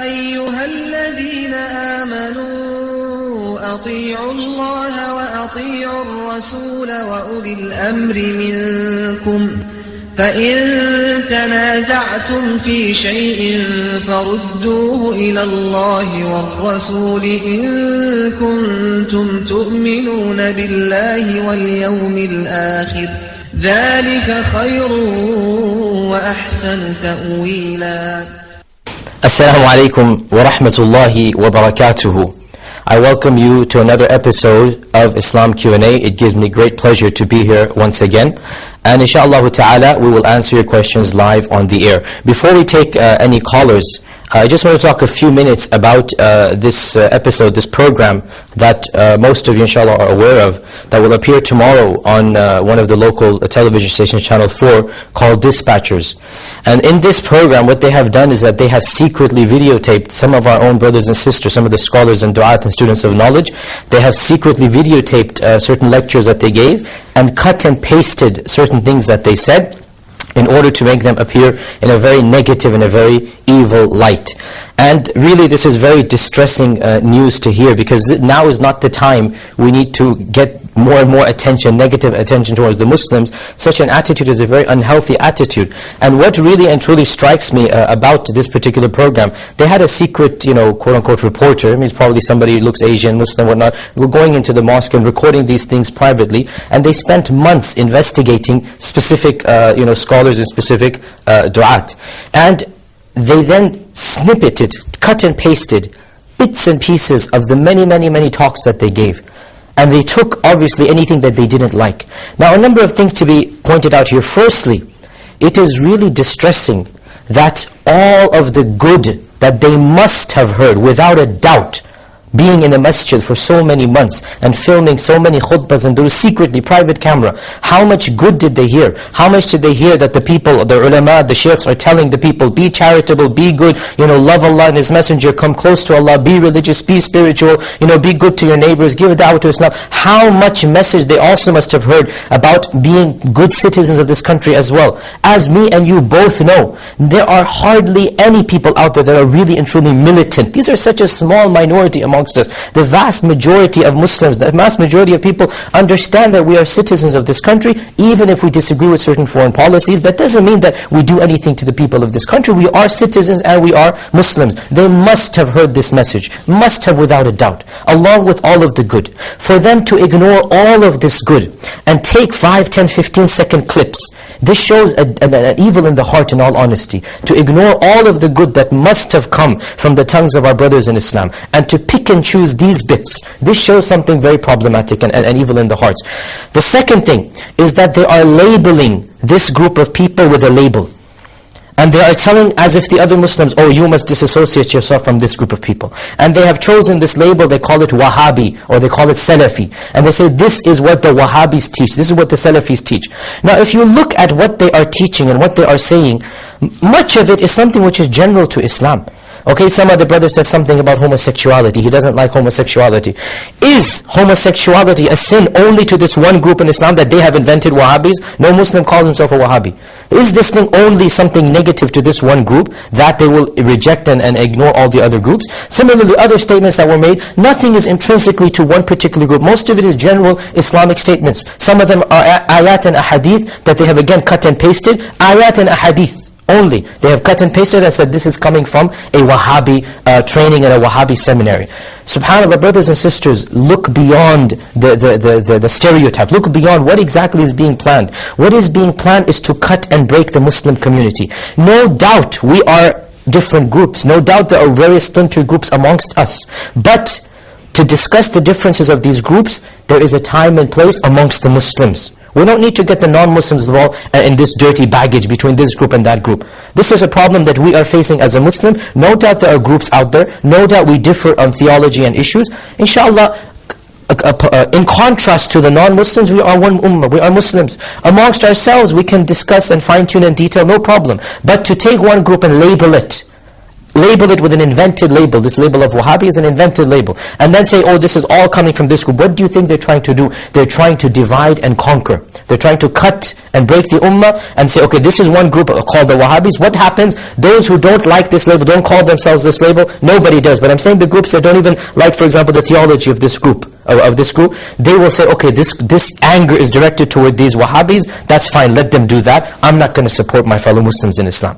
أيها الذين آمنوا أطيعوا الله وأطيعوا الرسول وأولي الأمر منكم فإن تنازعتم في شيء فردوه إلى الله والرسول إن كنتم تؤمنون بالله واليوم الآخر ذلك خير وأحسن تأويلا. Assalamu alaikum wa rahmatullahi wa barakatuhu. I welcome you to another episode of Islam Q&A. It gives me great pleasure to be here once again. And inshallah ta'ala, we will answer your questions live on the air. Before we take any callers, I just want to talk a few minutes about this episode, this program that most of you inshallah are aware of, that will appear tomorrow on one of the local television stations, Channel 4, called Dispatchers. And in this program, what they have done is that they have secretly videotaped some of our own brothers and sisters, some of the scholars and du'at and students of knowledge. They have secretly videotaped certain lectures that they gave and cut and pasted certain things that they said in order to make them appear in a very negative and a very evil light. And really this is very distressing news to hear, because now is not the time we need to get more and more attention, negative attention towards the Muslims. Such an attitude is a very unhealthy attitude. And what really and truly strikes me about this particular program, they had a secret, quote-unquote reporter, means probably somebody who looks Asian, Muslim, whatnot, going into the mosque and recording these things privately, and they spent months investigating specific, scholars and specific du'at. And they then snippeted, cut and pasted bits and pieces of the many talks that they gave. And they took, obviously, anything that they didn't like. Now, a number of things to be pointed out here. Firstly, it is really distressing that all of the good that they must have heard, without a doubt, being in a masjid for so many months and filming so many khutbahs and those secretly, private camera, how much good did they hear? How much did they hear that the people, the ulama, the sheikhs are telling the people, be charitable, be good, love Allah and His Messenger, come close to Allah, be religious, be spiritual, be good to your neighbors, give da'wah to Islam. How much message they also must have heard about being good citizens of this country as well. As me and you both know, there are hardly any people out there that are really and truly militant. These are such a small minority amongst us. The vast majority of Muslims, the vast majority of people understand that we are citizens of this country, even if we disagree with certain foreign policies. That doesn't mean that we do anything to the people of this country. We are citizens and we are Muslims. They must have heard this message, must have without a doubt, along with all of the good. For them to ignore all of this good and take 5, 10, 15-second clips, this shows an evil in the heart, in all honesty. To ignore all of the good that must have come from the tongues of our brothers in Islam, and to pick and choose these bits, this shows something very problematic and evil in the hearts. The second thing is that they are labeling this group of people with a label. And they are telling, as if the other Muslims, oh, you must disassociate yourself from this group of people. And they have chosen this label, they call it Wahhabi, or they call it Salafi. And they say, this is what the Wahhabis teach, this is what the Salafis teach. Now, if you look at what they are teaching and what they are saying, much of it is something which is general to Islam. Okay, some other brother says something about homosexuality. He doesn't like homosexuality. Is homosexuality a sin only to this one group in Islam that they have invented, Wahhabis? No Muslim calls himself a Wahhabi. Is this thing only something negative to this one group that they will reject and ignore all the other groups? Similarly, other statements that were made, nothing is intrinsically to one particular group. Most of it is general Islamic statements. Some of them are ayat and ahadith that they have again cut and pasted. Ayat and ahadith only. They have cut and pasted and said this is coming from a Wahhabi training at a Wahhabi seminary. SubhanAllah, brothers and sisters, look beyond the stereotype. Look beyond what exactly is being planned. What is being planned is to cut and break the Muslim community. No doubt we are different groups. No doubt there are various splintered groups amongst us. But to discuss the differences of these groups, there is a time and place amongst the Muslims. We don't need to get the non-Muslims involved in this dirty baggage between this group and that group. This is a problem that we are facing as a Muslim. No doubt there are groups out there. No doubt we differ on theology and issues. Inshallah, in contrast to the non-Muslims, we are one ummah, we are Muslims. Amongst ourselves, we can discuss and fine-tune in detail, no problem. But to take one group and label it label it with an invented label. This label of Wahhabi is an invented label. And then say, oh, this is all coming from this group. What do you think they're trying to do? They're trying to divide and conquer. They're trying to cut and break the ummah and say, okay, this is one group called the Wahhabis. What happens? Those who don't like this label, don't call themselves this label, nobody does. But I'm saying the groups that don't even like, for example, the theology of this group, they will say, okay, this anger is directed toward these Wahhabis. That's fine, let them do that. I'm not going to support my fellow Muslims in Islam.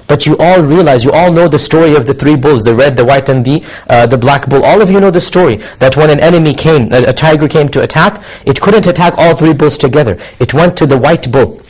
But you all realize, you all know the story of the three bulls, the red, the white, and the black bull. All of you know the story, that when an enemy came, a tiger came to attack, it couldn't attack all three bulls together. It went to the white bull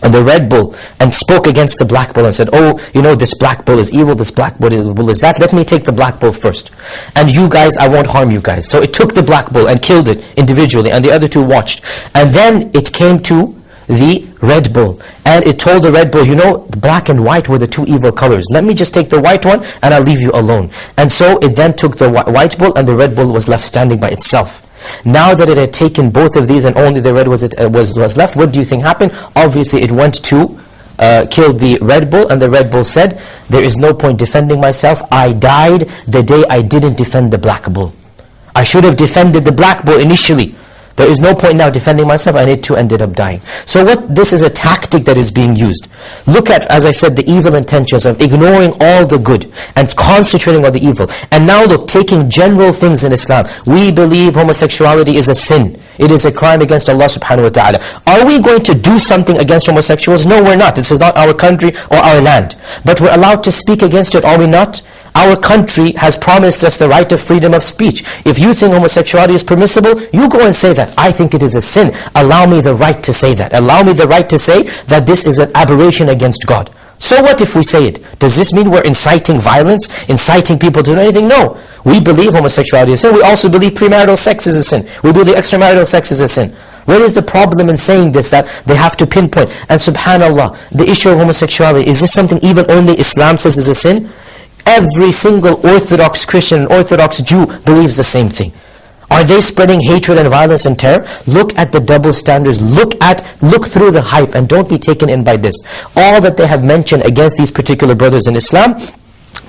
and the red bull and spoke against the black bull and said, oh, you know, this black bull is evil, this black bull is that. Let me take the black bull first. And you guys, I won't harm you guys. So it took the black bull and killed it individually, and the other two watched. And then it came to the red bull, and it told the red bull, you know, black and white were the two evil colors. Let me just take the white one and I'll leave you alone. And so it then took the white bull, and the red bull was left standing by itself. Now that it had taken both of these and only the red was left, what do you think happened? Obviously it went to kill the red bull, and the red bull said, there is no point defending myself. I died the day I didn't defend the black bull. I should have defended the black bull initially. There is no point now defending myself, and it too ended up dying. So this is a tactic that is being used. Look at, as I said, the evil intentions of ignoring all the good and concentrating on the evil. And now look, taking general things in Islam. We believe homosexuality is a sin. It is a crime against Allah subhanahu wa ta'ala. Are we going to do something against homosexuals? No, we're not. This is not our country or our land. But we're allowed to speak against it, are we not? Our country has promised us the right of freedom of speech. If you think homosexuality is permissible, you go and say that. I think it is a sin. Allow me the right to say that. Allow me the right to say that this is an aberration against God. So what if we say it? Does this mean we're inciting violence? Inciting people to do anything? No. We believe homosexuality is a sin. We also believe premarital sex is a sin. We believe extramarital sex is a sin. What is the problem in saying this, that they have to pinpoint? And subhanallah, the issue of homosexuality, is this something even only Islam says is a sin? Every single Orthodox Christian and Orthodox Jew believes the same thing. Are they spreading hatred and violence and terror? Look at the double standards. Look through the hype, and don't be taken in by this. All that they have mentioned against these particular brothers in Islam,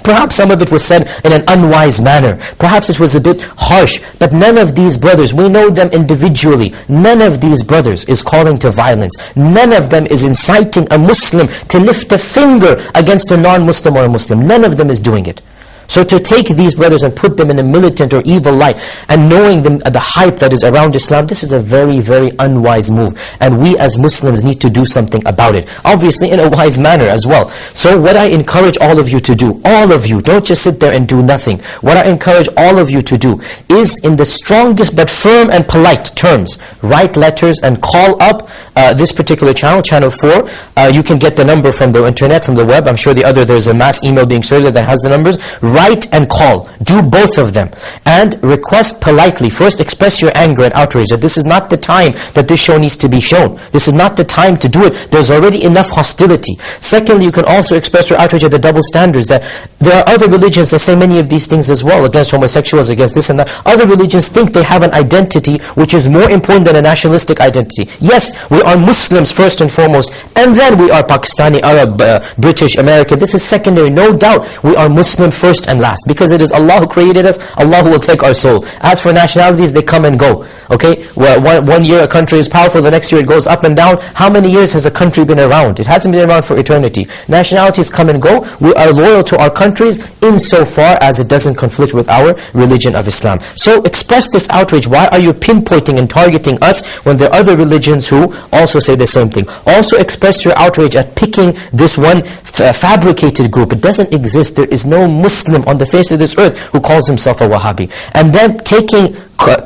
perhaps some of it was said in an unwise manner. Perhaps it was a bit harsh. But none of these brothers, we know them individually, none of these brothers is calling to violence. None of them is inciting a Muslim to lift a finger against a non-Muslim or a Muslim. None of them is doing it. So to take these brothers and put them in a militant or evil light, and knowing the hype that is around Islam, this is a very, very unwise move. And we as Muslims need to do something about it. Obviously in a wise manner as well. So what I encourage all of you to do, all of you, don't just sit there and do nothing. What I encourage all of you to do is, in the strongest but firm and polite terms, write letters and call up this particular channel, channel 4. You can get the number from the internet, from the web. I'm sure there's a mass email being circulated that has the numbers. Write and call. Do both of them. And request politely. First, express your anger and outrage that this is not the time that this show needs to be shown. This is not the time to do it. There's already enough hostility. Secondly, you can also express your outrage at the double standards, that there are other religions that say many of these things as well, against homosexuals, against this and that. Other religions think they have an identity which is more important than a nationalistic identity. Yes, we are Muslims first and foremost, and then we are Pakistani, Arab, British, American. This is secondary. No doubt we are Muslim first and last, because it is Allah who created us. Allah who will take our soul. As for nationalities, they come and go. Okay, well, one year a country is powerful, the next year it goes up and down. How many years has a country been around? It hasn't been around for eternity. Nationalities come and go. We are loyal to our countries insofar as it doesn't conflict with our religion of Islam. So express this outrage. Why are you pinpointing and targeting us when there are other religions who also say the same thing? Also express your outrage at picking this one fabricated group. It doesn't exist. There is no Muslim on the face of this earth who calls himself a Wahhabi. And then taking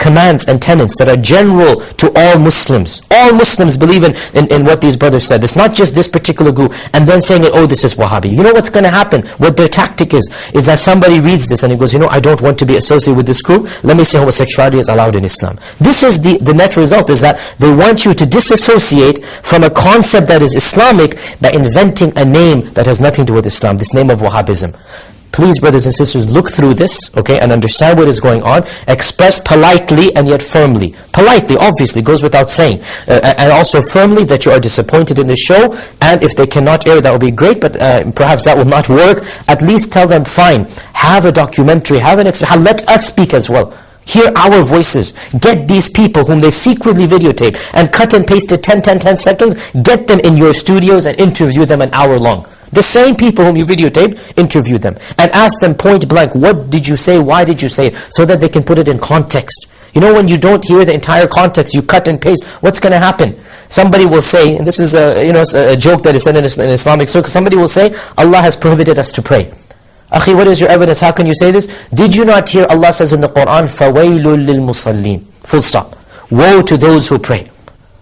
commands and tenets that are general to all Muslims. All Muslims believe in what these brothers said. It's not just this particular group. And then saying, oh, this is Wahhabi. You know what's going to happen? What their tactic is that somebody reads this and he goes, you know, I don't want to be associated with this group. Let me say homosexuality is allowed in Islam. This is the net result, is that they want you to disassociate from a concept that is Islamic by inventing a name that has nothing to do with Islam, this name of Wahhabism. Please, brothers and sisters, look through this, okay, and understand what is going on. Express politely and yet firmly. Politely, obviously, goes without saying. And also firmly that you are disappointed in the show. And if they cannot air, that will be great, but perhaps that will not work. At least tell them, fine, have a documentary, let us speak as well. Hear our voices. Get these people whom they secretly videotape and cut and paste it 10 seconds. Get them in your studios and interview them an hour long. The same people whom you videotaped, interview them. And ask them point blank, what did you say, why did you say it? So that they can put it in context. You know, when you don't hear the entire context, you cut and paste, what's going to happen? Somebody will say, and this is a joke that is said in Islamic circles, somebody will say, Allah has prohibited us to pray. Akhi, what is your evidence? How can you say this? Did you not hear Allah says in the Quran, فَوَيْلٌ لِلْمُصَلِّينَ. Full stop. Woe to those who pray.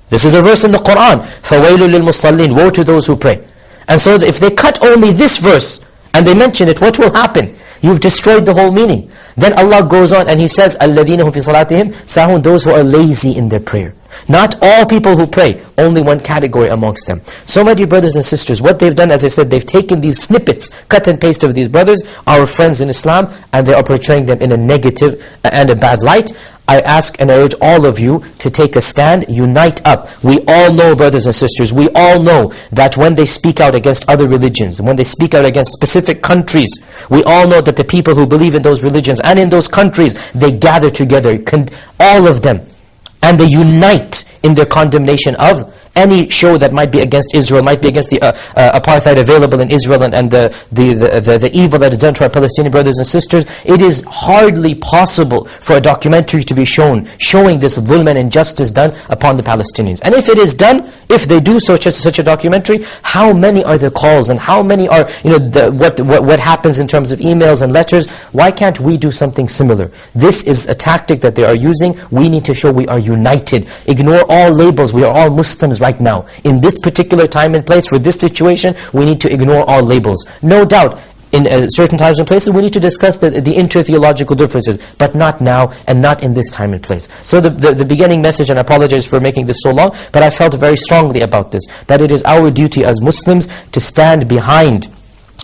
This is a verse in the Quran. فَوَيْلٌ لِلْمُصَلِّينَ. Woe to those who pray. And so if they cut only this verse, and they mention it, what will happen? You've destroyed the whole meaning. Then Allah goes on and He says, الَّذِينَ هُمْ فِي صَلَاتِهِمْ سَاهُونَ. Those who are lazy in their prayer. Not all people who pray, only one category amongst them. So my dear brothers and sisters, what they've done, as I said, they've taken these snippets, cut and paste of these brothers, our friends in Islam, and they are portraying them in a negative and a bad light. I ask and I urge all of you to take a stand, unite up. We all know, brothers and sisters, we all know that when they speak out against other religions, when they speak out against specific countries, we all know that the people who believe in those religions and in those countries, they gather together, all of them, and they unite in their condemnation of any show that might be against Israel, might be against the apartheid available in Israel and the evil that is done to our Palestinian brothers and sisters. It is hardly possible for a documentary to be shown, showing this dhulm and injustice done upon the Palestinians. And if it is done, if they do such a documentary, how many are the calls and how many are, what happens in terms of emails and letters? Why can't we do something similar? This is a tactic that they are using. We need to show we are united. Ignore all labels. We are all Muslims right now. In this particular time and place, for this situation, we need to ignore all labels. No doubt, in certain times and places, we need to discuss the inter-theological differences, but not now and not in this time and place. So the beginning message, and I apologize for making this so long, but I felt very strongly about this, that it is our duty as Muslims to stand behind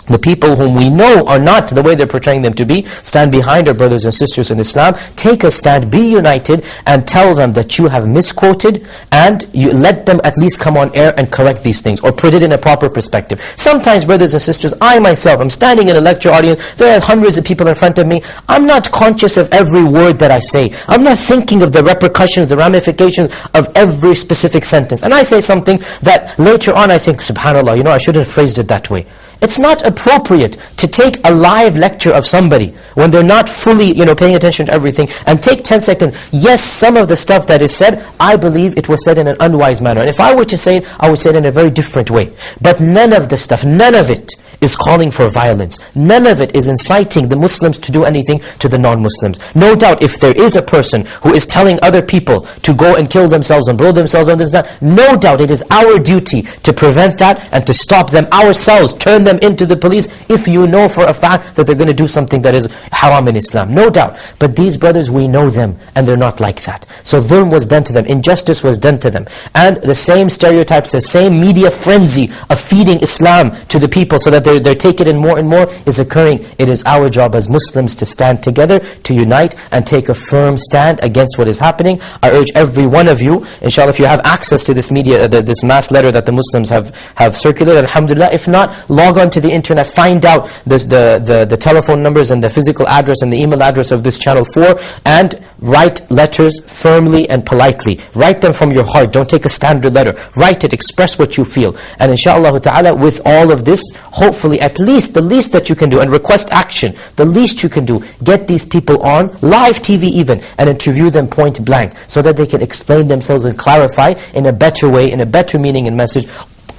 the people whom we know are not the way they're portraying them to be. Stand behind our brothers and sisters in Islam. Take a stand, be united, and tell them that you have misquoted, and you let them at least come on air and correct these things, or put it in a proper perspective. Sometimes, brothers and sisters, I myself, I'm standing in a lecture audience, there are hundreds of people in front of me, I'm not conscious of every word that I say. I'm not thinking of the repercussions, the ramifications of every specific sentence. And I say something that later on I think, subhanAllah, I shouldn't have phrased it that way. It's not appropriate to take a live lecture of somebody when they're not fully, paying attention to everything, and take 10 seconds. Yes, some of the stuff that is said, I believe it was said in an unwise manner. And if I were to say it, I would say it in a very different way. But none of the stuff, none of it is calling for violence. None of it is inciting the Muslims to do anything to the non-Muslims. No doubt, if there is a person who is telling other people to go and kill themselves and blow themselves on this, no doubt it is our duty to prevent that and to stop them ourselves, turn them into the police, if you know for a fact that they're going to do something that is haram in Islam. No doubt. But these brothers, we know them, and they're not like that. So dhulm was done to them, injustice was done to them. And the same stereotypes, the same media frenzy of feeding Islam to the people so that they're taking it in more and more is occurring. It is our job as Muslims to stand together, to unite, and take a firm stand against what is happening. I urge every one of you, inshallah, if you have access to this media, this mass letter that the Muslims have circulated, alhamdulillah. If not, log on to the internet, find out the telephone numbers and the physical address and the email address of this channel 4, and write letters firmly and politely. Write them from your heart. Don't take a standard letter. Write it, express what you feel. And inshallah ta'ala, with all of this, hopefully at least, the least that you can do, and request action, the least you can do, get these people on, live TV even, and interview them point blank, so that they can explain themselves and clarify in a better way, in a better meaning and message,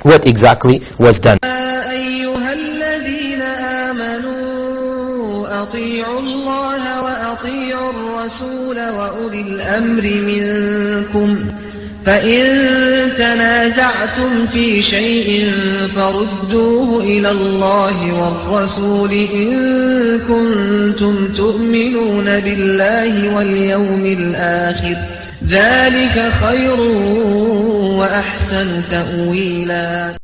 what exactly was done. أطيعوا الله وأطيعوا الرسول وأولي الأمر منكم فإن تنازعتم في شيء فردوه إلى الله والرسول إن كنتم تؤمنون بالله واليوم الآخر ذلك خير وأحسن تأويلا.